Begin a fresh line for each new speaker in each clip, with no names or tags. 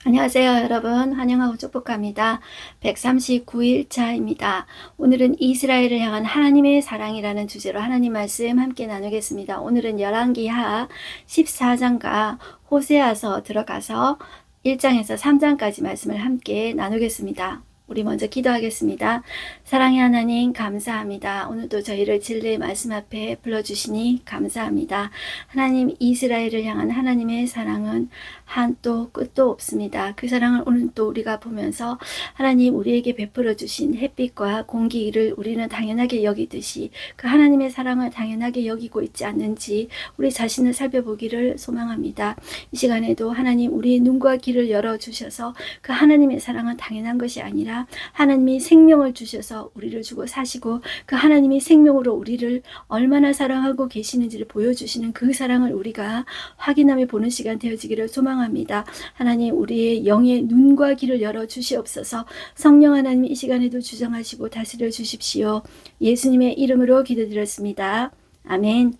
안녕하세요, 여러분. 환영하고 축복합니다. 139일차입니다. 오늘은 이스라엘을 향한 하나님의 사랑이라는 주제로 하나님 말씀 함께 나누겠습니다. 오늘은 열왕기하 14장과 호세아서 들어가서 1장에서 3장까지 말씀을 함께 나누겠습니다. 우리 먼저 기도하겠습니다. 사랑의 하나님 감사합니다. 오늘도 저희를 진리의 말씀 앞에 불러주시니 감사합니다. 하나님, 이스라엘을 향한 하나님의 사랑은 한도 끝도 없습니다. 그 사랑을 오늘 또 우리가 보면서 하나님 우리에게 베풀어 주신 햇빛과 공기를 우리는 당연하게 여기듯이 그 하나님의 사랑을 당연하게 여기고 있지 않는지 우리 자신을 살펴보기를 소망합니다. 이 시간에도 하나님 우리의 눈과 귀를 열어주셔서 그 하나님의 사랑은 당연한 것이 아니라 하나님이 생명을 주셔서 우리를 주고 사시고 그 하나님이 생명으로 우리를 얼마나 사랑하고 계시는지를 보여주시는 그 사랑을 우리가 확인하며 보는 시간 되어지기를 소망합니다. 하나님 우리의 영의 눈과 귀를 열어 주시옵소서. 성령 하나님 이 시간에도 주장하시고 다스려 주십시오. 예수님의 이름으로 기도드렸습니다. 아멘.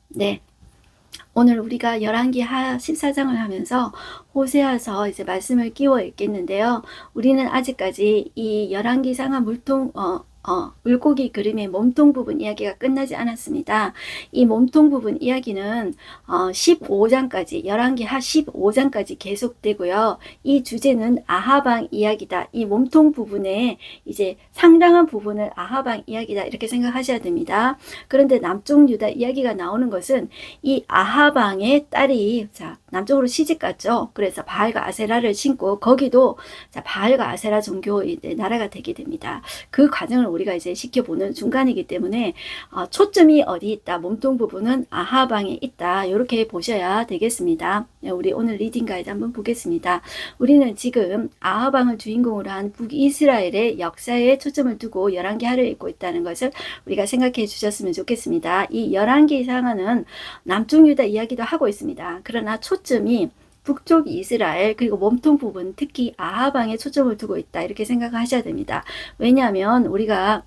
네. 오늘 우리가 열왕기하 14장을 하면서 호세아서 이제 말씀을 끼워 읽겠는데요. 우리는 아직까지 이 열왕기상하 물고기 그림의 몸통 부분 이야기가 끝나지 않았습니다. 이 몸통 부분 이야기는 15장까지 열왕기하 15장까지 계속되고요. 이 주제는 아하방 이야기다. 이 몸통 부분에 이제 상당한 부분을 아하방 이야기다 이렇게 생각하셔야 됩니다. 그런데 남쪽 유다 이야기가 나오는 것은 이 아하방의 딸이 남쪽으로 시집갔죠. 그래서 바알과 아세라를 신고 거기도 바알과 아세라 종교의 나라가 되게 됩니다. 그 과정을 우리가 이제 지켜보는 중간이기 때문에 초점이 어디 있다, 몸통 부분은 아하방에 있다, 이렇게 보셔야 되겠습니다. 우리 오늘 리딩 가이드 한번 보겠습니다. 우리는 지금 아하방을 주인공으로 한 북이스라엘의 역사에 초점을 두고 열왕기하를 읽고 있다는 것을 우리가 생각해 주셨으면 좋겠습니다. 이 열왕기상하는 남쪽 유다 이야기도 하고 있습니다. 그러나 초점이 북쪽 이스라엘 그리고 몸통 부분 특히 아하방에 초점을 두고 있다 이렇게 생각하셔야 됩니다. 왜냐하면 우리가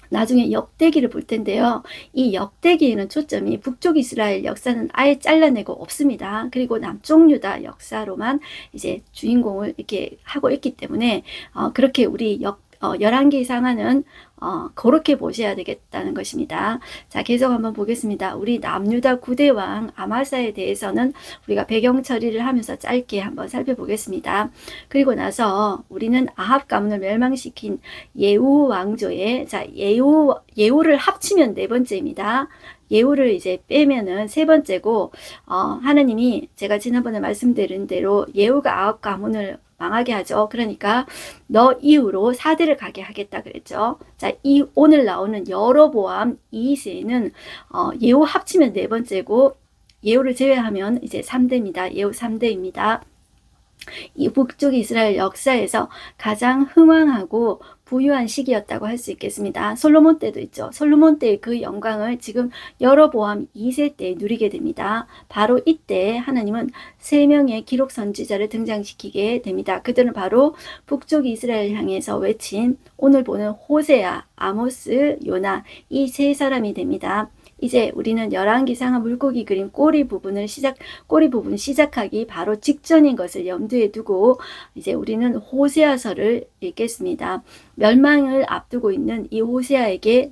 나중에 역대기를 볼 텐데요. 이 역대기에는 초점이 북쪽 이스라엘 역사는 아예 잘라내고 없습니다. 그리고 남쪽 유다 역사로만 이제 주인공을 이렇게 하고 있기 때문에 그렇게 우리 열왕기상하는 그렇게 보셔야 되겠다는 것입니다. 자, 계속 한번 보겠습니다. 우리 남유다 9대 왕 아마사에 대해서는 우리가 배경 처리를 하면서 짧게 한번 살펴보겠습니다. 그리고 나서 우리는 아합 가문을 멸망시킨 예후 왕조의 예후를 합치면 네 번째입니다. 예후를 이제 빼면은 세 번째고 하나님이 제가 지난번에 말씀드린 대로 예후가 아합 가문을 망하게 하죠. 그러니까 너 이후로 4대를 가게 하겠다 그랬죠. 자, 오늘 나오는 여로보암 2세는 예후 합치면 네 번째고 예후를 제외하면 이제 3대입니다. 예후 3대입니다. 이 북쪽 이스라엘 역사에서 가장 흥왕하고 부유한 시기였다고 할 수 있겠습니다. 솔로몬 때도 있죠. 솔로몬 때의 그 영광을 지금 여로보암 2세 때 누리게 됩니다. 바로 이때 하나님은 3명의 기록 선지자를 등장시키게 됩니다. 그들은 바로 북쪽 이스라엘 향해서 외친 오늘 보는 호세아, 아모스, 요나 이 세 사람이 됩니다. 이제 우리는 열왕기상하 물고기 그림 꼬리 부분 시작하기 바로 직전인 것을 염두에 두고 이제 우리는 호세아서를 읽겠습니다. 멸망을 앞두고 있는 이 호세아에게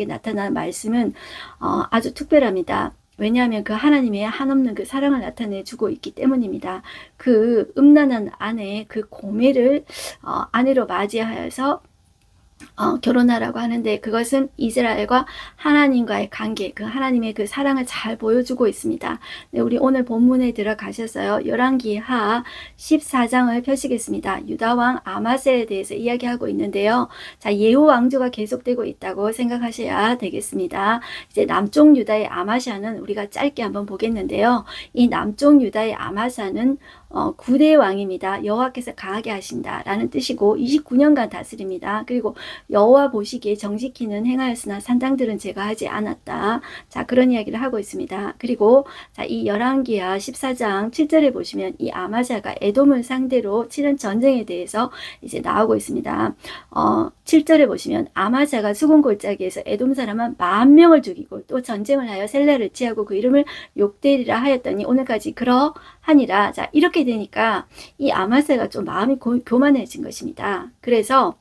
나타난 말씀은 아주 특별합니다. 왜냐하면 그 하나님의 한없는 그 사랑을 나타내 주고 있기 때문입니다. 그 음란한 아내, 그 고매를 아내로 맞이하여서 결혼하라고 하는데 그것은 이스라엘과 하나님과의 관계, 그 하나님의 그 사랑을 잘 보여주고 있습니다. 네, 우리 오늘 본문에 들어가셔서요. 열왕기하 14장을 펴시겠습니다. 유다왕 아마세에 대해서 이야기하고 있는데요. 자, 예후 왕조가 계속되고 있다고 생각하셔야 되겠습니다. 이제 남쪽 유다의 아마샤는 우리가 짧게 한번 보겠는데요. 이 남쪽 유다의 아마사는 9대 왕입니다. 여호와께서 강하게 하신다 라는 뜻이고 29년간 다스립니다. 그리고 여호와 보시기에 정직히는 행하였으나 산당들은 제가 하지 않았다. 자, 그런 이야기를 하고 있습니다. 그리고 자, 이 열왕기하 14장 7절에 보시면 이 아마샤가 에돔을 상대로 치른 전쟁에 대해서 이제 나오고 있습니다. 7절에 보시면 아마샤가 수군골짜기에서 에돔 사람 한 10,000명을 죽이고 또 전쟁을 하여 셀라를 취하고 그 이름을 욕되리라 하였더니 오늘까지 그러하였다. 하니라. 자, 이렇게 되니까 이 아마스가 좀 마음이 교만해진 것입니다. 그래서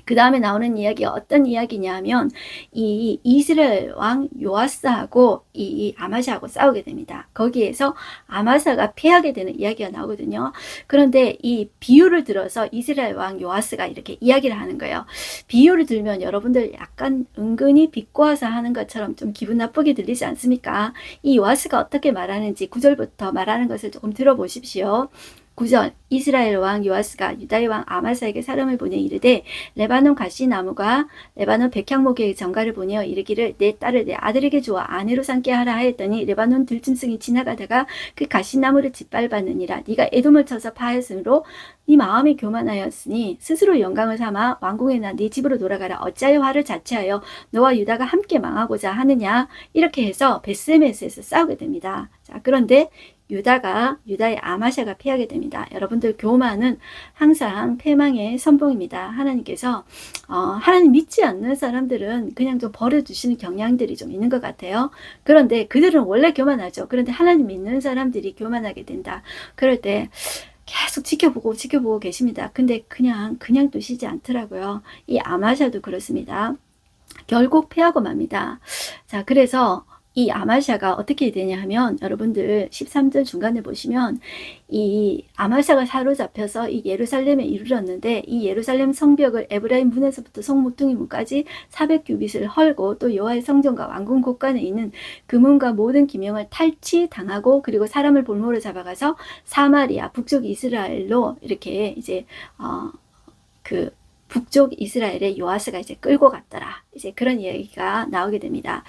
그 다음에 나오는 이야기가 어떤 이야기냐 면 이 이스라엘 왕 요아스하고 이 아마샤하고 싸우게 됩니다. 거기에서 아마샤가 패하게 되는 이야기가 나오거든요. 그런데 이 비유를 들어서 이스라엘 왕 요아스가 이렇게 이야기를 하는 거예요. 비유를 들면 여러분들 약간 은근히 비꼬아서 하는 것처럼 좀 기분 나쁘게 들리지 않습니까? 이 요아스가 어떻게 말하는지 9절부터 말하는 것을 조금 들어보십시오. 9절 이스라엘 왕 요아스가 유다의 왕 아마사에게 사람을 보내 이르되 레바논 가시나무가 레바논 백향목의 정가를 보내어 이르기를 내 딸을 내 아들에게 주어 아내로 삼게 하라 하였더니 레바논 들짐승이 지나가다가 그 가시나무를 짓밟았느니라. 네가 에돔을 쳐서 파했으므로 네 마음이 교만하였으니 스스로 영광을 삼아 왕궁에나 네 집으로 돌아가라. 어찌하여 화를 자체하여 너와 유다가 함께 망하고자 하느냐. 이렇게 해서 베스메스에서 싸우게 됩니다. 자, 그런데 유다의 아마샤가 패하게 됩니다. 여러분들 교만은 항상 패망의 선봉입니다. 하나님께서 하나님 믿지 않는 사람들은 그냥 좀 버려두시는 경향들이 좀 있는 것 같아요. 그런데 그들은 원래 교만하죠. 그런데 하나님 믿는 사람들이 교만하게 된다. 그럴 때 계속 지켜보고 계십니다. 근데 그냥 두시지 않더라고요. 이 아마샤도 그렇습니다. 결국 패하고 맙니다. 자, 그래서 이 아마샤가 어떻게 되냐 하면 여러분들 13절 중간에 보시면 이 아마샤가 사로잡혀서 이 예루살렘에 이르렀는데 이 예루살렘 성벽을 에브라임 문에서부터 성모퉁이 문까지 400규빗을 헐고 또 여호와의 성전과 왕궁 곳간에 있는 금은과 모든 기명을 탈취당하고 그리고 사람을 볼모로 잡아가서 사마리아 북쪽 이스라엘로 이렇게 이제 북쪽 이스라엘의 요아스가 이제 끌고 갔더라. 이제 그런 이야기가 나오게 됩니다.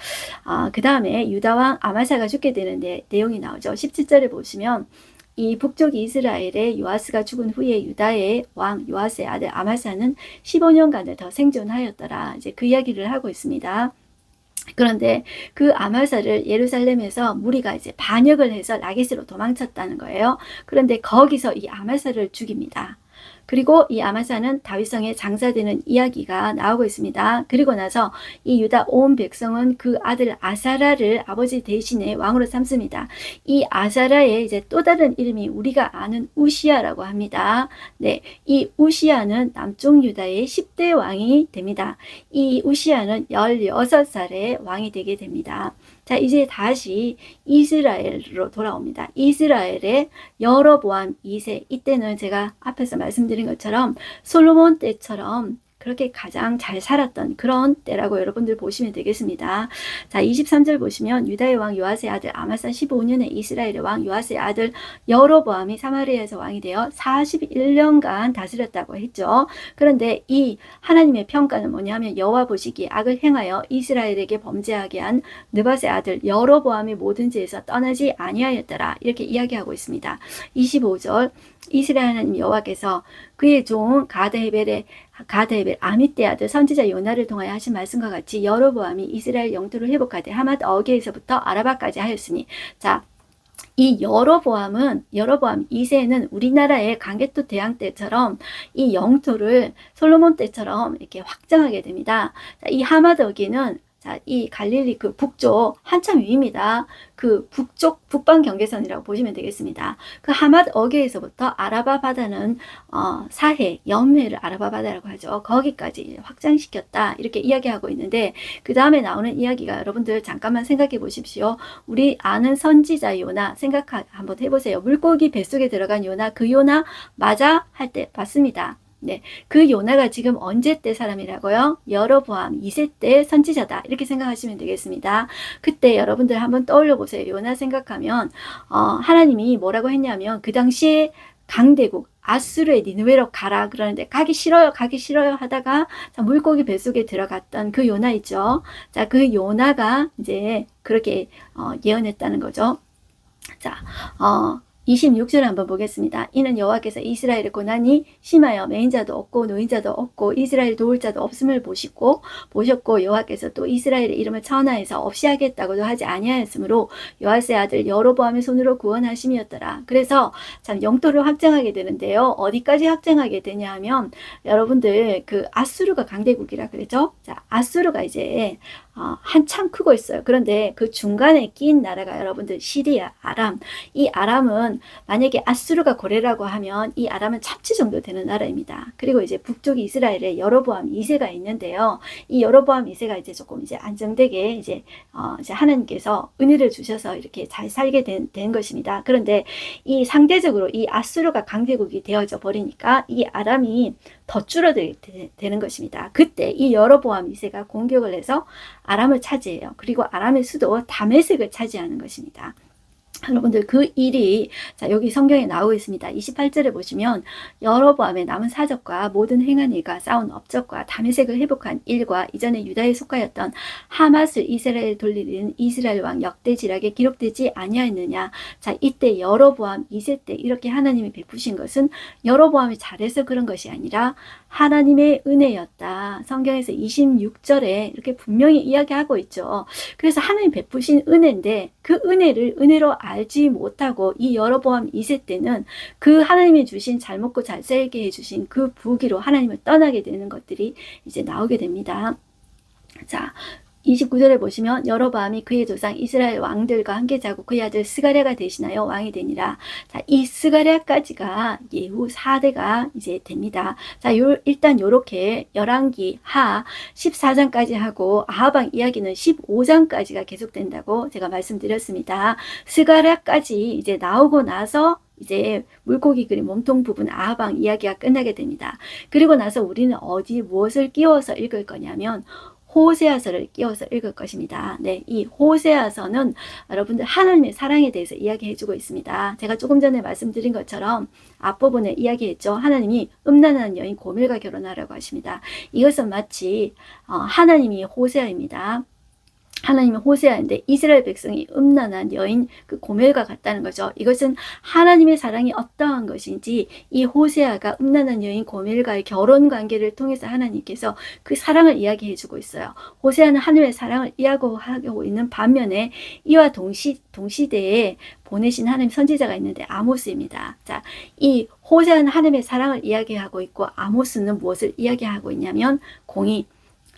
그 다음에 유다왕 아마샤가 죽게 되는 내용이 나오죠. 17절에 보시면 이 북쪽 이스라엘의 요아스가 죽은 후에 유다의 왕 요아스의 아들 아마샤는 15년간을 더 생존하였더라. 이제 그 이야기를 하고 있습니다. 그런데 그 아마사를 예루살렘에서 무리가 이제 반역을 해서 라게스로 도망쳤다는 거예요. 그런데 거기서 이 아마사를 죽입니다. 그리고 이 아마사는 다윗성에 장사되는 이야기가 나오고 있습니다. 그리고 나서 이 유다 온 백성은 그 아들 아사라를 아버지 대신에 왕으로 삼습니다. 이 아사라의 이제 또 다른 이름이 우리가 아는 우시아라고 합니다. 네, 이 우시아는 남쪽 유다의 10대 왕이 됩니다. 이 우시아는 16살에 왕이 되게 됩니다. 자, 이제 다시 이스라엘로 돌아옵니다. 이스라엘의 여로보암 2세, 이때는 제가 앞에서 말씀드린 것처럼 솔로몬 때처럼 그렇게 가장 잘 살았던 그런 때라고 여러분들 보시면 되겠습니다. 자, 23절 보시면 유다의 왕 요아스의 아들 아마사 15년에 이스라엘의 왕 요아스의 아들 여로보암이 사마리아에서 왕이 되어 41년간 다스렸다고 했죠. 그런데 이 하나님의 평가는 뭐냐면 여호와 보시기에 악을 행하여 이스라엘에게 범죄하게 한 느밧의 아들 여로보암이 모든 죄에서 떠나지 아니하였더라. 이렇게 이야기하고 있습니다. 25절 이스라엘 하나님 여호와께서 그의 종 가드헤벨 아미떼 아들 선지자 요나를 통하여 하신 말씀과 같이 여로보암이 이스라엘 영토를 회복하되 하맛 어게에서부터 아라바까지 하였으니, 자, 이 여로보암 2세는 우리나라의 강개토 대왕 때처럼 이 영토를 솔로몬 때처럼 이렇게 확장하게 됩니다. 자, 이 하맛 어게는 이 갈릴리 그 북쪽 한참 위입니다. 그 북방 경계선이라고 보시면 되겠습니다. 그 하맛 어게에서부터 아라바 바다는 사해, 염해를 아라바 바다라고 하죠. 거기까지 확장시켰다. 이렇게 이야기하고 있는데 그 다음에 나오는 이야기가 여러분들 잠깐만 생각해 보십시오. 우리 아는 선지자 요나 한번 해보세요. 물고기 뱃속에 들어간 요나, 그 요나 맞아? 할 때 봤습니다. 네, 그 요나가 지금 언제 때 사람이라고요? 여로보암 2세 때 선지자다. 이렇게 생각하시면 되겠습니다. 그때 여러분들 한번 떠올려 보세요. 요나 생각하면 하나님이 뭐라고 했냐면 그 당시에 강대국 아수르의 니느웨로 가라 그러는데 가기 싫어요 하다가 물고기 뱃속에 들어갔던 그 요나 있죠. 자, 그 요나가 이제 그렇게 예언했다는 거죠. 자, 26절 한번 보겠습니다. 이는 여호와께서 이스라엘의 고난이 심하여 매인자도 없고 노인자도 없고 이스라엘 도울 자도 없음을 보셨고 여호와께서 또 이스라엘의 이름을 천하에서 없이 하겠다고도 하지 아니하였으므로 요아스의 아들 여로보암의 손으로 구원하심이었더라. 그래서 참 영토를 확장하게 되는데요. 어디까지 확장하게 되냐 하면 여러분들 그 아수르가 강대국이라 그랬죠. 자, 아수르가 이제 한참 크고 있어요. 그런데 그 중간에 낀 나라가 여러분들 시리아, 아람. 이 아람은 만약에 아수르가 고래라고 하면 이 아람은 찹지 정도 되는 나라입니다. 그리고 이제 북쪽 이스라엘에 여로보암 2세가 있는데요. 이 여로보암 2세가 이제 조금 이제 안정되게 이제 하나님께서 은혜를 주셔서 이렇게 잘 살게 된 것입니다. 그런데 이 상대적으로 이 아수르가 강대국이 되어져 버리니까 이 아람이 더 줄어들게 되는 것입니다. 그때 이 여로보암 2세가 공격을 해서 아람을 차지해요. 그리고 아람의 수도 다메섹을 차지하는 것입니다. 여러분들 그 일이 여기 성경에 나오고 있습니다. 28절에 보시면 여로보암의 남은 사적과 모든 행한 일과 쌓은 업적과 다메섹을 회복한 일과 이전에 유다에 속하였던 하맛을 이스라엘에 돌리는 이스라엘 왕 역대지락에 기록되지 아니하였느냐. 이때 여로보암 2세 때 이렇게 하나님이 베푸신 것은 여로보암이 잘해서 그런 것이 아니라 하나님의 은혜였다. 성경에서 26절에 이렇게 분명히 이야기하고 있죠. 그래서 하나님 베푸신 은혜인데 그 은혜를 은혜로 알지 못하고 이 여로보암 2세 때는 그 하나님이 주신 잘 먹고 잘 살게 해주신 그 부귀로 하나님을 떠나게 되는 것들이 이제 나오게 됩니다. 29절에 보시면 여로보암이 그의 조상 이스라엘 왕들과 함께 자고 그의 아들 스가랴가 대신하여 왕이 되니라. 이 스가랴까지가 예후 4대가 이제 됩니다. 일단 요렇게 열왕기 하 14장까지 하고 아하방 이야기는 15장까지가 계속된다고 제가 말씀드렸습니다. 스가랴까지 이제 나오고 나서 이제 물고기 그림 몸통 부분 아하방 이야기가 끝나게 됩니다. 그리고 나서 우리는 무엇을 끼워서 읽을 거냐면 호세아서를 끼워서 읽을 것입니다. 네, 이 호세아서는 여러분들 하나님의 사랑에 대해서 이야기해주고 있습니다. 제가 조금 전에 말씀드린 것처럼 앞부분에 이야기했죠. 하나님이 음란한 여인 고멜과 결혼하라고 하십니다. 이것은 마치 하나님이 호세아입니다. 하나님은 호세아인데 이스라엘 백성이 음란한 여인 그 고멜과 같다는 거죠. 이것은 하나님의 사랑이 어떠한 것인지 이 호세아가 음란한 여인 고멜과의 결혼 관계를 통해서 하나님께서 그 사랑을 이야기해 주고 있어요. 호세아는 하나님의 사랑을 이야기하고 있는 반면에 이와 동시대에 보내신 하나님 선지자가 있는데 아모스입니다. 이 호세아는 하나님의 사랑을 이야기하고 있고 아모스는 무엇을 이야기하고 있냐면 공의,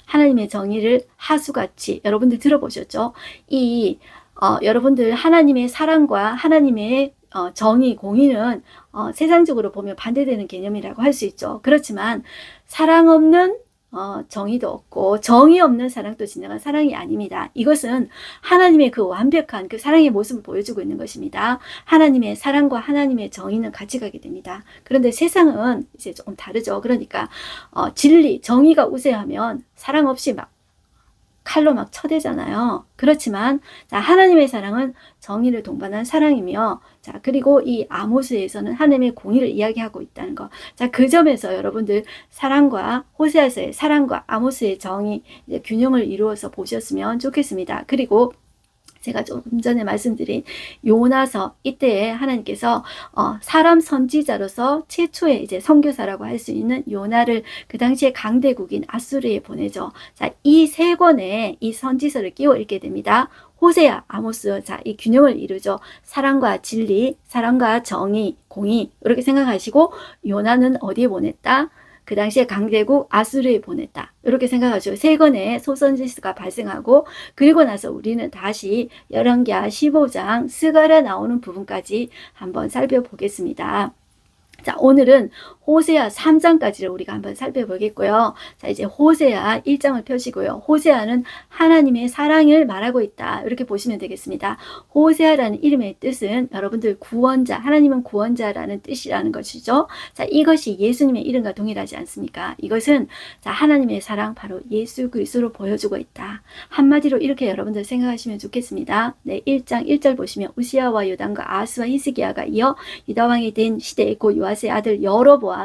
하나님의 정의를 하수같이 여러분들 들어보셨죠? 여러분들 하나님의 사랑과 하나님의 정의, 공의는 세상적으로 보면 반대되는 개념이라고 할 수 있죠. 그렇지만 사랑 없는 정의도 없고 정의 없는 사랑도 진정한 사랑이 아닙니다. 이것은 하나님의 그 완벽한 그 사랑의 모습을 보여주고 있는 것입니다. 하나님의 사랑과 하나님의 정의는 같이 가게 됩니다. 그런데 세상은 이제 조금 다르죠. 그러니까 진리, 정의가 우세하면 사랑 없이 막 칼로 막 쳐대잖아요. 그렇지만 하나님의 사랑은 정의를 동반한 사랑이며 그리고 이 아모스에서는 하나님의 공의를 이야기하고 있다는 거. 그 점에서 여러분들 사랑과 호세아서의 사랑과 아모스의 정의 이제 균형을 이루어서 보셨으면 좋겠습니다. 그리고 제가 조금 전에 말씀드린 요나서 이때에 하나님께서 사람 선지자로서 최초의 이제 선교사라고 할 수 있는 요나를 그 당시에 강대국인 아수르에 보내죠. 이 세 권의 이 선지서를 끼워 읽게 됩니다. 호세아, 아모스, 이 균형을 이루죠. 사랑과 진리, 사랑과 정의, 공의 이렇게 생각하시고 요나는 어디에 보냈다? 그 당시에 강대국 아수르에 보냈다. 이렇게 생각하죠. 세 권의 소선지서가 발생하고 그리고 나서 우리는 다시 열왕기하 15장 스가랴 나오는 부분까지 한번 살펴보겠습니다. 오늘은 호세아 3장까지를 우리가 한번 살펴보겠고요. 이제 호세아 1장을 펴시고요. 호세아는 하나님의 사랑을 말하고 있다. 이렇게 보시면 되겠습니다. 호세아라는 이름의 뜻은 여러분들 구원자, 하나님은 구원자라는 뜻이라는 것이죠. 이것이 예수님의 이름과 동일하지 않습니까? 이것은 하나님의 사랑 바로 예수 그리스도로 보여주고 있다. 한마디로 이렇게 여러분들 생각하시면 좋겠습니다. 네, 1장 1절 보시면 우시아와 요담과 아스와 히스기야가 이어 유다왕이 된 시대에 곧 요아스의 아들 여로보암이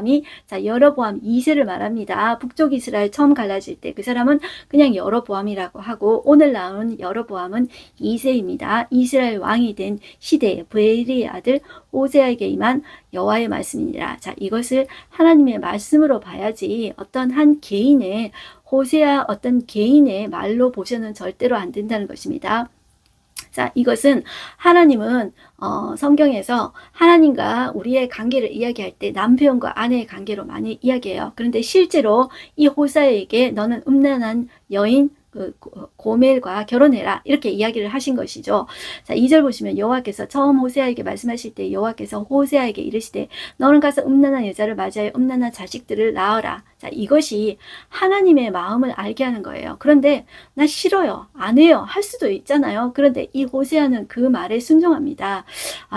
여로보암 2세를 말합니다. 북쪽 이스라엘 처음 갈라질 때 그 사람은 그냥 여로보암이라고 하고 오늘 나온 여로보암은 2세입니다. 이스라엘 왕이 된 시대에 브엘리의 아들 호세아에게 임한 여호와의 말씀이니라. 이것을 하나님의 말씀으로 봐야지 어떤 한 개인의 호세아 어떤 개인의 말로 보셔는 절대로 안 된다는 것입니다. 이것은 하나님은 성경에서 하나님과 우리의 관계를 이야기할 때 남편과 아내의 관계로 많이 이야기해요. 그런데 실제로 이 호세아에게 너는 음란한 여인 고멜과 결혼해라 이렇게 이야기를 하신 것이죠. 자, 2절 보시면 여호와께서 처음 호세아에게 말씀하실 때 여호와께서 호세아에게 이르시되 너는 가서 음란한 여자를 맞이하여 음란한 자식들을 낳아라. 자, 이것이 하나님의 마음을 알게 하는 거예요. 그런데 나 싫어요, 안 해요 할 수도 있잖아요. 그런데 이 호세아는 그 말에 순종합니다.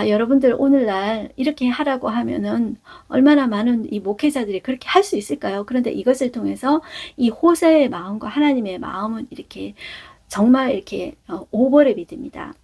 여러분들 오늘날 이렇게 하라고 하면은 얼마나 많은 이 목회자들이 그렇게 할 수 있을까요? 그런데 이것을 통해서 이 호세아의 마음과 하나님의 마음은 이렇게 정말 이렇게 오버랩이 됩니다.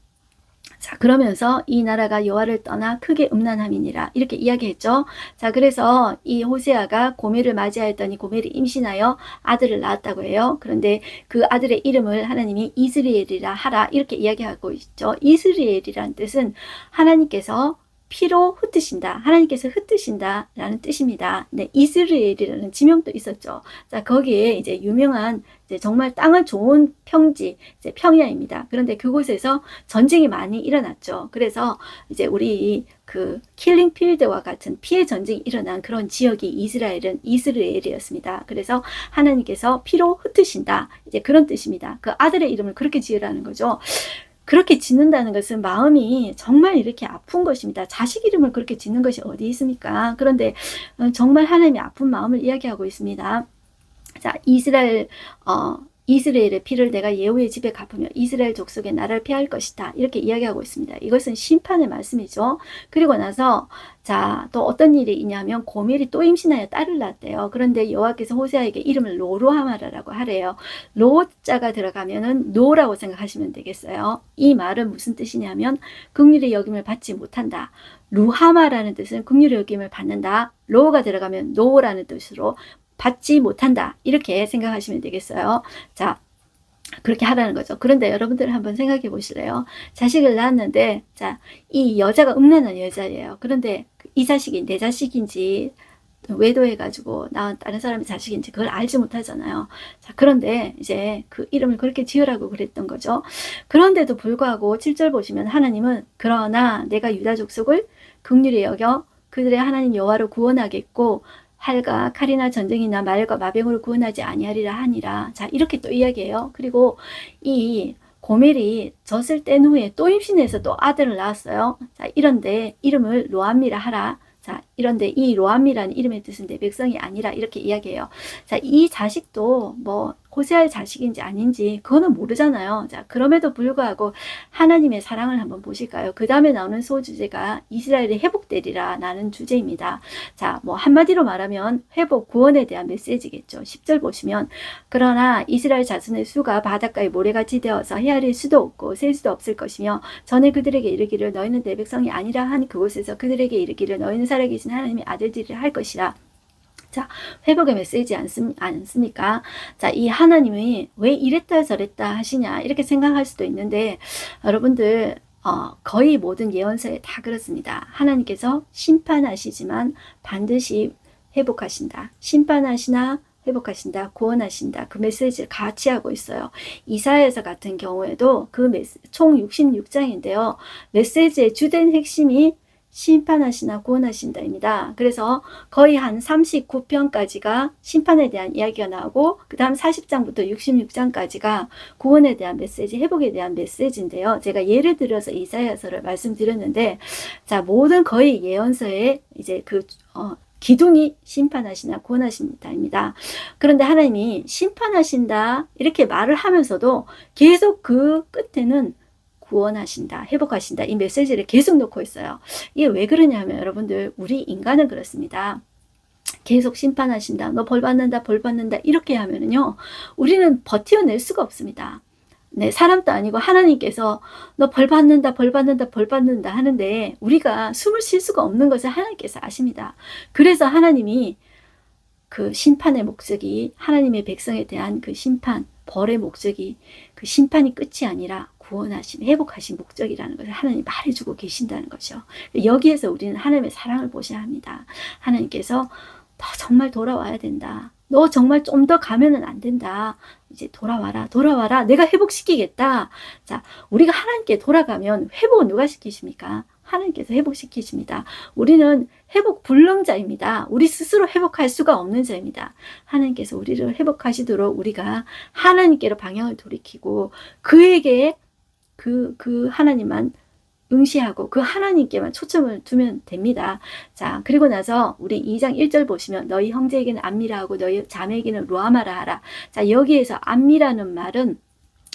자, 그러면서 이 나라가 여호와를 떠나 크게 음란함이니라 이렇게 이야기했죠. 자, 그래서 이 호세아가 고멜을 맞이하였더니 고멜이 임신하여 아들을 낳았다고 해요. 그런데 그 아들의 이름을 하나님이 이스라엘이라 하라 이렇게 이야기하고 있죠. 이스라엘이라는 뜻은 하나님께서 피로 흩으신다, 하나님께서 흩으신다 라는 뜻입니다. 네, 이스라엘이라는 지명도 있었죠. 자, 거기에 이제 유명한 이제 정말 땅은 좋은 평지, 이제 평야입니다. 그런데 그곳에서 전쟁이 많이 일어났죠. 그래서 이제 우리 그 킬링 필드와 같은 피해 전쟁이 일어난 그런 지역이 이스라엘이었습니다. 그래서 하나님께서 피로 흩으신다, 이제 그런 뜻입니다. 그 아들의 이름을 그렇게 지으라는 거죠. 그렇게 짓는다는 것은 마음이 정말 이렇게 아픈 것입니다. 자식 이름을 그렇게 짓는 것이 어디 있습니까? 그런데 정말 하나님의 아픈 마음을 이야기하고 있습니다. 자, 이스라엘의 피를 내가 예후의 집에 갚으며 이스라엘 족속의 나라를 피할 것이다 이렇게 이야기하고 있습니다. 이것은 심판의 말씀이죠. 그리고 나서 자, 또 어떤 일이 있냐면 고멜이 또 임신하여 딸을 낳았대요. 그런데 여호와께서 호세아에게 이름을 로루하마라라고 하래요. 로자가 들어가면은 노라고 생각하시면 되겠어요. 이 말은 무슨 뜻이냐면 긍휼의 여김을 받지 못한다. 루하마라는 뜻은 긍휼의 여김을 받는다. 로가 들어가면 노라는 뜻으로 받지 못한다 이렇게 생각하시면 되겠어요. 자, 그렇게 하라는 거죠. 그런데 여러분들 한번 생각해 보실래요? 자식을 낳았는데 자, 이 여자가 음란한 여자예요. 그런데 이 자식이 내 자식인지 외도해가지고 낳은 다른 사람의 자식인지 그걸 알지 못하잖아요. 자, 그런데 이제 그 이름을 그렇게 지으라고 그랬던 거죠. 그런데도 불구하고 7절 보시면 하나님은 그러나 내가 유다 족속을 긍휼히 여겨 그들의 하나님 여호와로 구원하겠고 활과 칼이나 전쟁이나 말과 마병으로 구원하지 아니하리라 하니라. 자, 이렇게 또 이야기해요. 그리고 이 고멜이 젖을 뗀 후에 또 임신해서 또 아들을 낳았어요. 자, 이런데 이름을 로암미라 하라. 자, 이런데 이 로암미라는 이름의 뜻은 내 백성이 아니라 이렇게 이야기해요. 자, 이 자식도 뭐 호세아의 자식인지 아닌지 그거는 모르잖아요. 자, 그럼에도 불구하고 하나님의 사랑을 한번 보실까요? 그 다음에 나오는 소주제가 이스라엘이 회복되리라 라는 주제입니다. 자, 뭐 한마디로 말하면 회복, 구원에 대한 메시지겠죠. 10절 보시면 그러나 이스라엘 자손의 수가 바닷가에 모래같이 되어서 헤아릴 수도 없고 셀 수도 없을 것이며 전에 그들에게 이르기를 너희는 내 백성이 아니라 한 그곳에서 그들에게 이르기를 너희는 살아계신 하나님의 아들들이 할 것이라. 자, 회복의 메시지 않습니까? 자, 이 하나님이 왜 이랬다 저랬다 하시냐 이렇게 생각할 수도 있는데 여러분들 거의 모든 예언서에 다 그렇습니다. 하나님께서 심판하시지만 반드시 회복하신다. 심판하시나 회복하신다, 구원하신다. 그 메시지를 같이 하고 있어요. 이사야서 같은 경우에도 총 66장인데요. 메시지의 주된 핵심이 심판하시나 구원하신다입니다. 그래서 거의 한 39편까지가 심판에 대한 이야기가 나오고 그 다음 40장부터 66장까지가 구원에 대한 메시지, 회복에 대한 메시지인데요. 제가 예를 들어서 이사야서를 말씀드렸는데 자, 모든 거의 예언서에 이제 기둥이 심판하시나 구원하신다입니다. 그런데 하나님이 심판하신다 이렇게 말을 하면서도 계속 그 끝에는 구원하신다, 회복하신다 이 메시지를 계속 놓고 있어요. 이게 왜 그러냐면 여러분들 우리 인간은 그렇습니다. 계속 심판하신다, 너 벌 받는다, 벌 받는다 이렇게 하면은요 우리는 버텨낼 수가 없습니다. 네, 사람도 아니고 하나님께서 너 벌 받는다, 벌 받는다, 벌 받는다 하는데 우리가 숨을 쉴 수가 없는 것을 하나님께서 아십니다. 그래서 하나님이 그 심판의 목적이 하나님의 백성에 대한 그 심판, 벌의 목적이 그 심판이 끝이 아니라 구원하신, 회복하신 목적이라는 것을 하나님이 말해주고 계신다는 거죠. 여기에서 우리는 하나님의 사랑을 보셔야 합니다. 하나님께서 너 정말 돌아와야 된다. 너 정말 좀 더 가면은 안 된다. 이제 돌아와라, 돌아와라. 내가 회복시키겠다. 자, 우리가 하나님께 돌아가면 회복은 누가 시키십니까? 하나님께서 회복시키십니다. 우리는 회복 불능자입니다. 우리 스스로 회복할 수가 없는 자입니다. 하나님께서 우리를 회복하시도록 우리가 하나님께로 방향을 돌이키고 그에게 그 하나님만 응시하고 그 하나님께만 초점을 두면 됩니다. 자, 그리고 나서 우리 2장 1절 보시면 너희 형제에게는 안미라 하고 너희 자매에게는 루아마라 하라. 자, 여기에서 안미라는 말은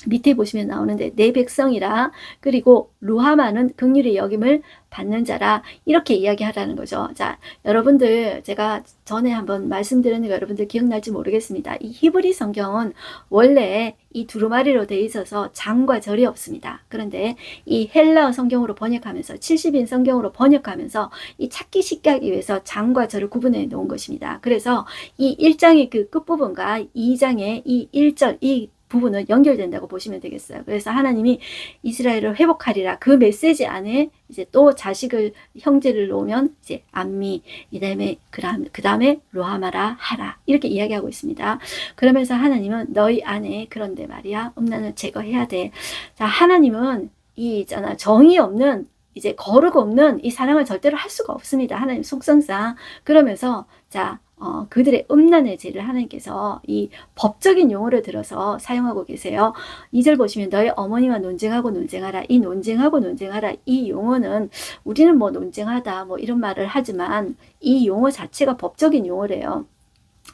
밑에 보시면 나오는데 내 백성이라, 그리고 루하마는 긍휼히 여김을 받는 자라, 이렇게 이야기하라는 거죠. 자, 여러분들 제가 전에 한번 말씀드렸는데 여러분들 기억날지 모르겠습니다. 이 히브리 성경은 원래 이 두루마리로 되어 있어서 장과 절이 없습니다. 그런데 이 헬라어 성경으로 번역하면서 70인 성경으로 번역하면서 이 찾기 쉽게 하기 위해서 장과 절을 구분해 놓은 것입니다. 그래서 이 1장의 그 끝부분과 2장의 이 1절 이 부분은 연결된다고 보시면 되겠어요. 그래서 하나님이 이스라엘을 회복하리라, 그 메시지 안에 이제 또 자식을, 형제를 놓으면 이제 안미, 그 다음에 로하마라 하라, 이렇게 이야기하고 있습니다. 그러면서 하나님은 너희 안에 그런데 말이야 음란을 제거해야 돼. 자, 하나님은 이 있잖아, 정의 없는, 이제 거룩 없는 이 사랑을 절대로 할 수가 없습니다. 하나님 속성상. 그러면서 자, 그들의 음란의 죄를 하나님께서 이 법적인 용어를 들어서 사용하고 계세요. 2절 보시면 너희 어머니와 논쟁하고 논쟁하라. 이 논쟁하고 논쟁하라, 이 용어는 우리는 뭐 논쟁하다 뭐 이런 말을 하지만 이 용어 자체가 법적인 용어래요.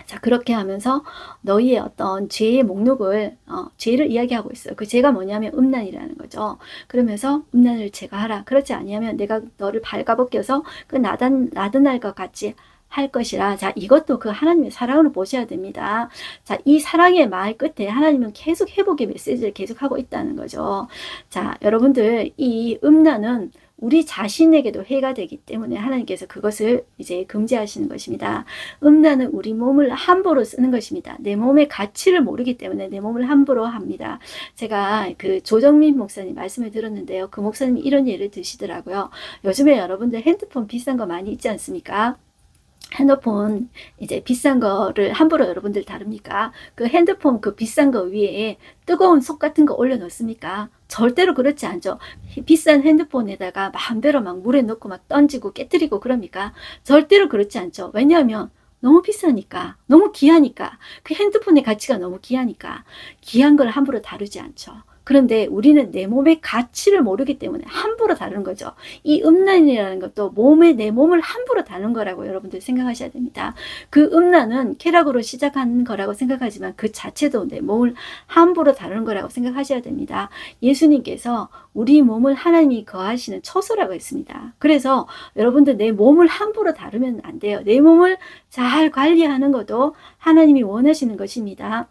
자, 그렇게 하면서 너희의 어떤 죄의 목록을, 죄를 이야기하고 있어요. 그 죄가 뭐냐면 음란이라는 거죠. 그러면서 음란을 제거하라. 그렇지 아니하면 내가 너를 발가벗겨서 그 나드날과 같이 할 것이라. 자, 이것도 그 하나님의 사랑으로 보셔야 됩니다. 자, 이 사랑의 말 끝에 하나님은 계속 회복의 메시지를 계속하고 있다는 거죠. 자, 여러분들 이 음란은 우리 자신에게도 해가 되기 때문에 하나님께서 그것을 이제 금지하시는 것입니다. 음란은 우리 몸을 함부로 쓰는 것입니다. 내 몸의 가치를 모르기 때문에 내 몸을 함부로 합니다. 제가 그 조정민 목사님 말씀을 들었는데요. 그 목사님이 이런 예를 드시더라고요. 요즘에 여러분들 핸드폰 비싼 거 많이 있지 않습니까? 핸드폰 이제 비싼 거를 함부로 여러분들 다룹니까? 그 핸드폰 그 비싼 거 위에 뜨거운 속 같은 거 올려놓습니까? 절대로 그렇지 않죠. 비싼 핸드폰에다가 마음대로 막 물에 넣고 막 던지고 깨뜨리고 그럽니까? 절대로 그렇지 않죠. 왜냐하면 너무 비싸니까, 너무 귀하니까, 그 핸드폰의 가치가 너무 귀하니까 귀한 걸 함부로 다루지 않죠. 그런데 우리는 내 몸의 가치를 모르기 때문에 함부로 다루는 거죠. 이 음란이라는 것도 내 몸을 함부로 다루는 거라고 여러분들 생각하셔야 됩니다. 그 음란은 쾌락으로 시작한 거라고 생각하지만 그 자체도 내 몸을 함부로 다루는 거라고 생각하셔야 됩니다. 예수님께서 우리 몸을 하나님이 거하시는 처소라고 했습니다. 그래서 여러분들 내 몸을 함부로 다루면 안 돼요. 내 몸을 잘 관리하는 것도 하나님이 원하시는 것입니다.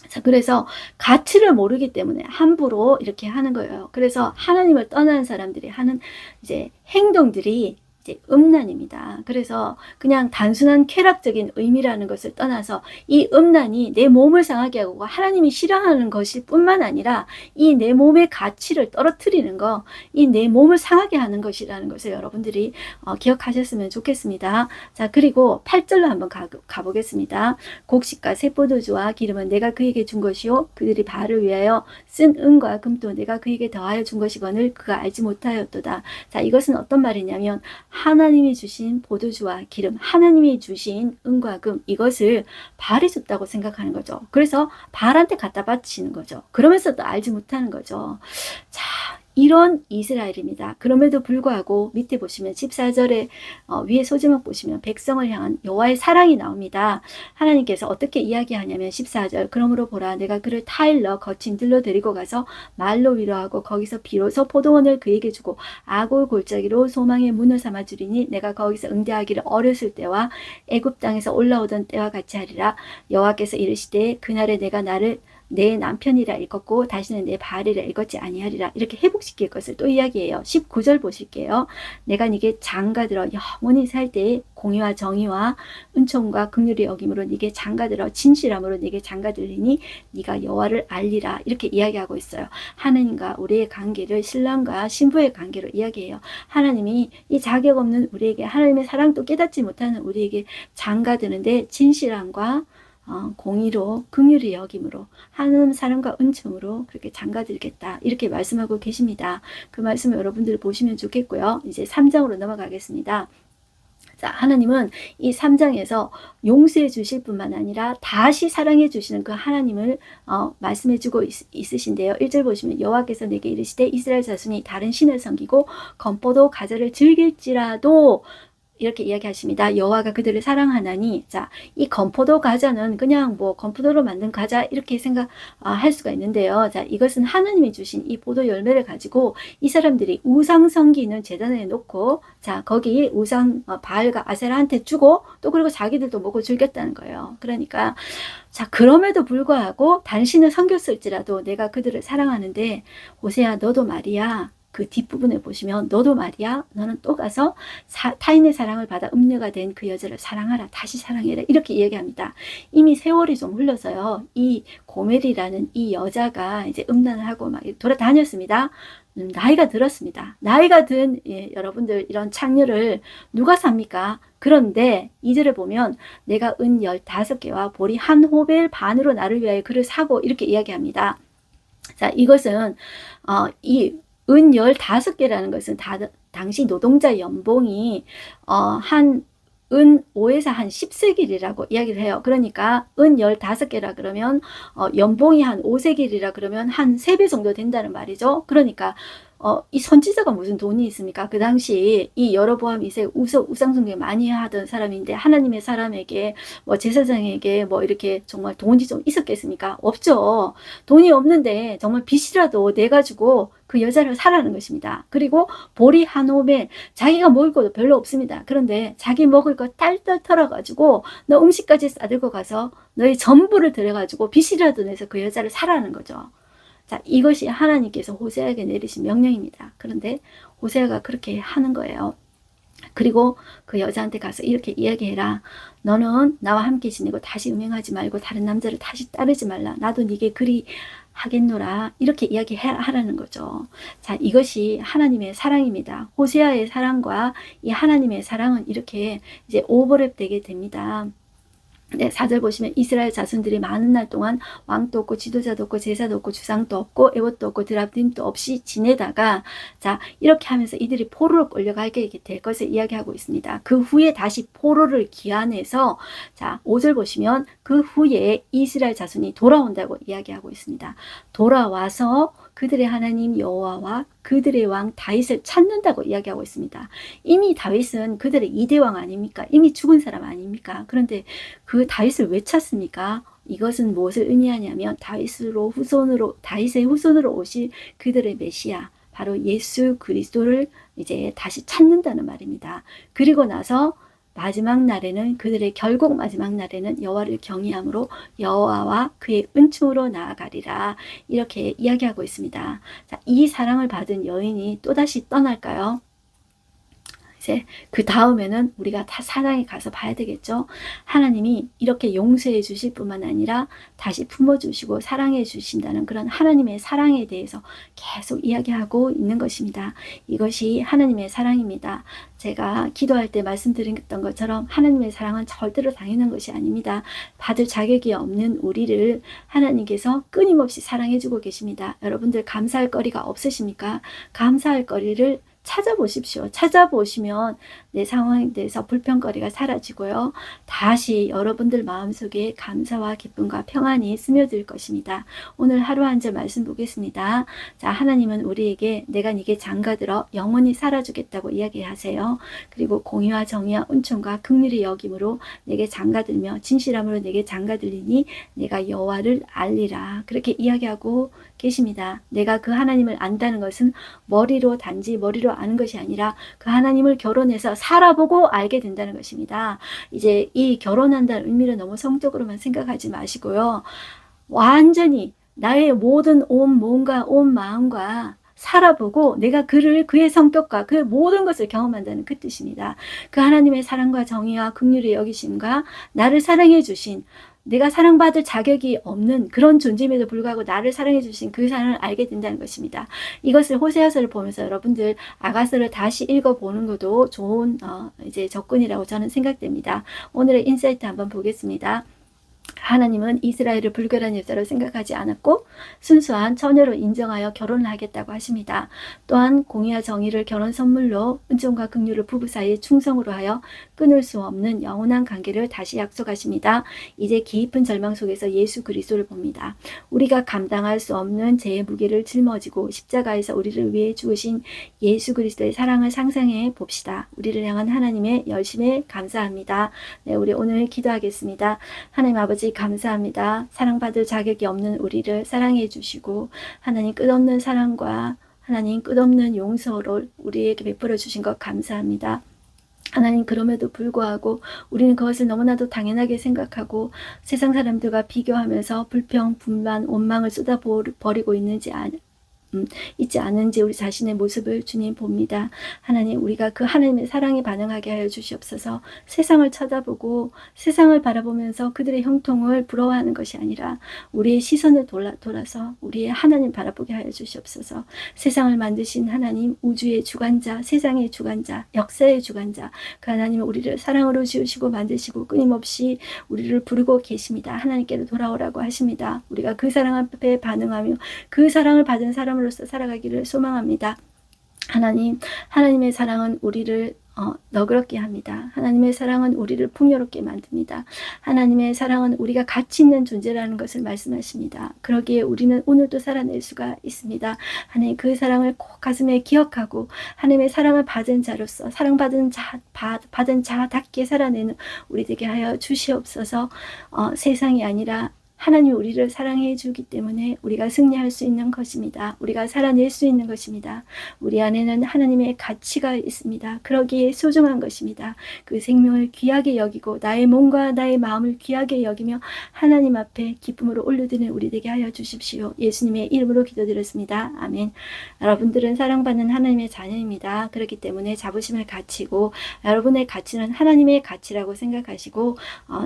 자, 그래서 가치를 모르기 때문에 함부로 이렇게 하는 거예요. 그래서 하나님을 떠나는 사람들이 하는 이제 행동들이 이제 음란입니다. 그래서 그냥 단순한 쾌락적인 의미라는 것을 떠나서 이 음란이 내 몸을 상하게 하고 하나님이 싫어하는 것일 뿐만 아니라 이 내 몸의 가치를 떨어뜨리는 거, 이 내 몸을 상하게 하는 것이라는 것을 여러분들이 기억하셨으면 좋겠습니다. 자, 그리고 8절로 한번 가보겠습니다. 곡식과 새포도주와 기름은 내가 그에게 준 것이요 그들이 바알을 위하여 쓴 은과 금도 내가 그에게 더하여 준 것이거늘 그가 알지 못하였도다. 자, 이것은 어떤 말이냐면 하나님이 주신 포도주와 기름, 하나님이 주신 은과 금, 이것을 바알이 줬다고 생각하는 거죠. 그래서 바알한테 갖다 바치는 거죠. 그러면서도 알지 못하는 거죠. 자, 이런 이스라엘입니다. 그럼에도 불구하고 밑에 보시면 14절에 위에 소제목 보시면 백성을 향한 여호와의 사랑이 나옵니다. 하나님께서 어떻게 이야기하냐면 14절 그러므로 보라 내가 그를 타일러 거친 들로 데리고 가서 말로 위로하고 거기서 비로소 포도원을 그에게 주고 아골 골짜기로 소망의 문을 삼아 주리니 내가 거기서 응대하기를 어렸을 때와 애굽 땅에서 올라오던 때와 같이 하리라. 여호와께서 이르시되 그날에 내가 나를 내 남편이라 읽었고 다시는 내 바알이라 읽었지 아니하리라. 이렇게 회복시킬 것을 또 이야기해요. 19절 보실게요. 내가 네게 장가들어 영원히 살 때에 공의와 정의와 은총과 긍휼의 여김으로 네게 장가들어 진실함으로 네게 장가들리니 네가 여호와를 알리라. 이렇게 이야기하고 있어요. 하나님과 우리의 관계를 신랑과 신부의 관계로 이야기해요. 하나님이 이 자격 없는 우리에게 하나님의 사랑도 깨닫지 못하는 우리에게 장가드는데 진실함과 공의로 긍휼히 여김으로 하나님 사랑과 은총으로 그렇게 장가들겠다 이렇게 말씀하고 계십니다. 그 말씀을 여러분들 보시면 좋겠고요. 이제 3장으로 넘어가겠습니다. 자, 하나님은 이 3장에서 용서해 주실 뿐만 아니라 다시 사랑해 주시는 그 하나님을 말씀해 주고 있으신데요. 1절 보시면 여호와께서 내게 이르시되 이스라엘 자손이 다른 신을 섬기고 건포도 과자를 즐길지라도 이렇게 이야기하십니다. 여호와가 그들을 사랑하나니. 자, 이 건포도 과자는 그냥 뭐 건포도로 만든 과자 이렇게 생각할 수가 있는데요. 자, 이것은 하나님이 주신 이 포도 열매를 가지고 이 사람들이 우상 섬기는 제단에 놓고, 자, 거기 우상 바알과 아세라한테 주고 또 그리고 자기들도 먹고 즐겼다는 거예요. 그러니까 자, 그럼에도 불구하고 당신을 섬겼을지라도 내가 그들을 사랑하는데, 호세야 너도 말이야, 그 뒷부분에 보시면 너도 말이야, 너는 또 가서 타인의 사랑을 받아 음녀가 된 그 여자를 사랑하라, 다시 사랑해라, 이렇게 얘기합니다. 이미 세월이 좀 흘러서요, 이 고멜이라는 이 여자가 이제 음란을 하고 막 돌아다녔습니다. 나이가 들었습니다. 나이가 든 여러분들 이런 창녀를 누가 삽니까? 그런데 2절을 보면 내가 은 15개와 보리 한 호벨 반으로 나를 위하여 그를 사고 이렇게 이야기합니다. 자, 이것은 이 은 15개라는 것은 당시 노동자 연봉이 한 은 5에서 한 10세겔이라고 이야기를 해요. 그러니까 은 15개라 그러면 연봉이 한 5세겔이라 그러면 한 3배 정도 된다는 말이죠. 그러니까 이 선지자가 무슨 돈이 있습니까? 그 당시 이 여로보암 2세 우상숭배 많이 하던 사람인데 하나님의 사람에게 뭐 제사장에게 뭐 이렇게 정말 돈이 좀 있었겠습니까? 없죠. 돈이 없는데 정말 빚이라도 내가지고 그 여자를 사라는 것입니다. 그리고 보리 한 홈에 자기가 먹을 것도 별로 없습니다. 그런데 자기 먹을 거 딸딸 털어가지고 너 음식까지 싸들고 가서 너의 전부를 들여가지고 빚이라도 내서 그 여자를 사라는 거죠. 자, 이것이 하나님께서 호세아에게 내리신 명령입니다. 그런데 호세아가 그렇게 하는 거예요. 그리고 그 여자한테 가서 이렇게 이야기해라. 너는 나와 함께 지내고 다시 음행하지 말고 다른 남자를 다시 따르지 말라. 나도 네게 그리 하겠노라. 이렇게 이야기하라는 거죠. 자, 이것이 하나님의 사랑입니다. 호세아의 사랑과 이 하나님의 사랑은 이렇게 이제 오버랩 되게 됩니다. 네, 4절 보시면 이스라엘 자손들이 많은 날 동안 왕도 없고 지도자도 없고 제사도 없고 주상도 없고 에봇도 없고 드랍딤도 없이 지내다가, 자, 이렇게 하면서 이들이 포로로 끌려가게 될 것을 이야기하고 있습니다. 그 후에 다시 포로를 귀환해서, 자, 5절 보시면 그 후에 이스라엘 자손이 돌아온다고 이야기하고 있습니다. 돌아와서 그들의 하나님 여호와와 그들의 왕 다윗을 찾는다고 이야기하고 있습니다. 이미 다윗은 그들의 2대 왕 아닙니까? 이미 죽은 사람 아닙니까? 그런데 그 다윗을 왜 찾습니까? 이것은 무엇을 의미하냐면 다윗의 후손으로 오실 그들의 메시아, 바로 예수 그리스도를 이제 다시 찾는다는 말입니다. 그리고 나서 마지막 날에는 결국 마지막 날에는 여호와를 경외함으로 여호와와 그의 은총으로 나아가리라, 이렇게 이야기하고 있습니다. 자, 이 사랑을 받은 여인이 또다시 떠날까요? 이제 그 다음에는 우리가 다 사랑에 가서 봐야 되겠죠. 하나님이 이렇게 용서해 주실 뿐만 아니라 다시 품어주시고 사랑해 주신다는 그런 하나님의 사랑에 대해서 계속 이야기하고 있는 것입니다. 이것이 하나님의 사랑입니다. 제가 기도할 때 말씀드렸던 것처럼 하나님의 사랑은 절대로 당연한 것이 아닙니다. 받을 자격이 없는 우리를 하나님께서 끊임없이 사랑해주고 계십니다. 여러분들 감사할 거리가 없으십니까? 감사할 거리를 찾아보십시오. 찾아보시면 내 상황에 대해서 불평거리가 사라지고요. 다시 여러분들 마음속에 감사와 기쁨과 평안이 스며들 것입니다. 오늘 하루 한 절 말씀 보겠습니다. 자, 하나님은 우리에게 내가 네게 장가들어 영원히 살아주겠다고 이야기하세요. 그리고 공의와 정의와 은총과 긍휼의 여김으로 내게 장가들며 진실함으로 내게 장가들리니 내가 여호와를 알리라. 그렇게 이야기하고 계십니다. 내가 그 하나님을 안다는 것은 단지 머리로 아는 것이 아니라 그 하나님을 결혼해서 살아보고 알게 된다는 것입니다. 이제 이 결혼한다는 의미를 너무 성적으로만 생각하지 마시고요. 완전히 나의 모든 온 몸과 온 마음과 살아보고 내가 그의 성격과 그 모든 것을 경험한다는 그 뜻입니다. 그 하나님의 사랑과 정의와 긍휼의 여기심과 나를 사랑해 주신, 내가 사랑받을 자격이 없는 그런 존재임에도 불구하고 나를 사랑해 주신 그 사랑을 알게 된다는 것입니다. 이것을 호세아서를 보면서 여러분들 아가서를 다시 읽어보는 것도 좋은 이제 접근이라고 저는 생각됩니다. 오늘의 인사이트 한번 보겠습니다. 하나님은 이스라엘을 불결한 여자로 생각하지 않았고 순수한 처녀로 인정하여 결혼을 하겠다고 하십니다. 또한 공의와 정의를 결혼 선물로 은총과 긍휼을 부부 사이에 충성으로 하여 끊을 수 없는 영원한 관계를 다시 약속하십니다. 이제 깊은 절망 속에서 예수 그리스도를 봅니다. 우리가 감당할 수 없는 죄의 무게를 짊어지고 십자가에서 우리를 위해 죽으신 예수 그리스도의 사랑을 상상해 봅시다. 우리를 향한 하나님의 열심에 감사합니다. 네, 우리 오늘 기도하겠습니다. 하나님 아버지 감사합니다. 사랑받을 자격이 없는 우리를 사랑해 주시고 하나님 끝없는 사랑과 하나님 끝없는 용서를 우리에게 베풀어 주신 것 감사합니다. 하나님 그럼에도 불구하고 우리는 그것을 너무나도 당연하게 생각하고 세상 사람들과 비교하면서 불평, 분만, 원망을 쏟아버리고 있지 않은지 우리 자신의 모습을 주님 봅니다. 하나님 우리가 그 하나님의 사랑에 반응하게 하여 주시옵소서. 세상을 쳐다보고 세상을 바라보면서 그들의 형통을 부러워하는 것이 아니라 우리의 시선을 돌아서 우리의 하나님 바라보게 하여 주시옵소서. 세상을 만드신 하나님, 우주의 주관자, 세상의 주관자, 역사의 주관자, 그 하나님은 우리를 사랑으로 지으시고 만드시고 끊임없이 우리를 부르고 계십니다. 하나님께로 돌아오라고 하십니다. 우리가 그 사랑 앞에 반응하며 그 사랑을 받은 사람으로서 살아가기를 소망합니다. 하나님의 사랑은 우리를 너그럽게 합니다. 하나님의 사랑은 우리를 풍요롭게 만듭니다. 하나님의 사랑은 우리가 가치 있는 존재라는 것을 말씀하십니다. 그러기에 우리는 오늘도 살아낼 수가 있습니다. 하나님 그 사랑을 꼭 가슴에 기억하고 하나님의 사랑을 받은 자로서 받은 자답게 살아내는 우리 되게 하여 주시옵소서. 세상이 아니라 하나님이 우리를 사랑해 주기 때문에 우리가 승리할 수 있는 것입니다. 우리가 살아낼 수 있는 것입니다. 우리 안에는 하나님의 가치가 있습니다. 그러기에 소중한 것입니다. 그 생명을 귀하게 여기고 나의 몸과 나의 마음을 귀하게 여기며 하나님 앞에 기쁨으로 올려드리는 우리 되게 하여 주십시오. 예수님의 이름으로 기도드렸습니다. 아멘. 여러분들은 사랑받는 하나님의 자녀입니다. 그렇기 때문에 자부심을 갖추고 여러분의 가치는 하나님의 가치라고 생각하시고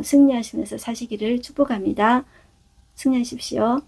승리하시면서 사시기를 축복합니다. 승리하십시오.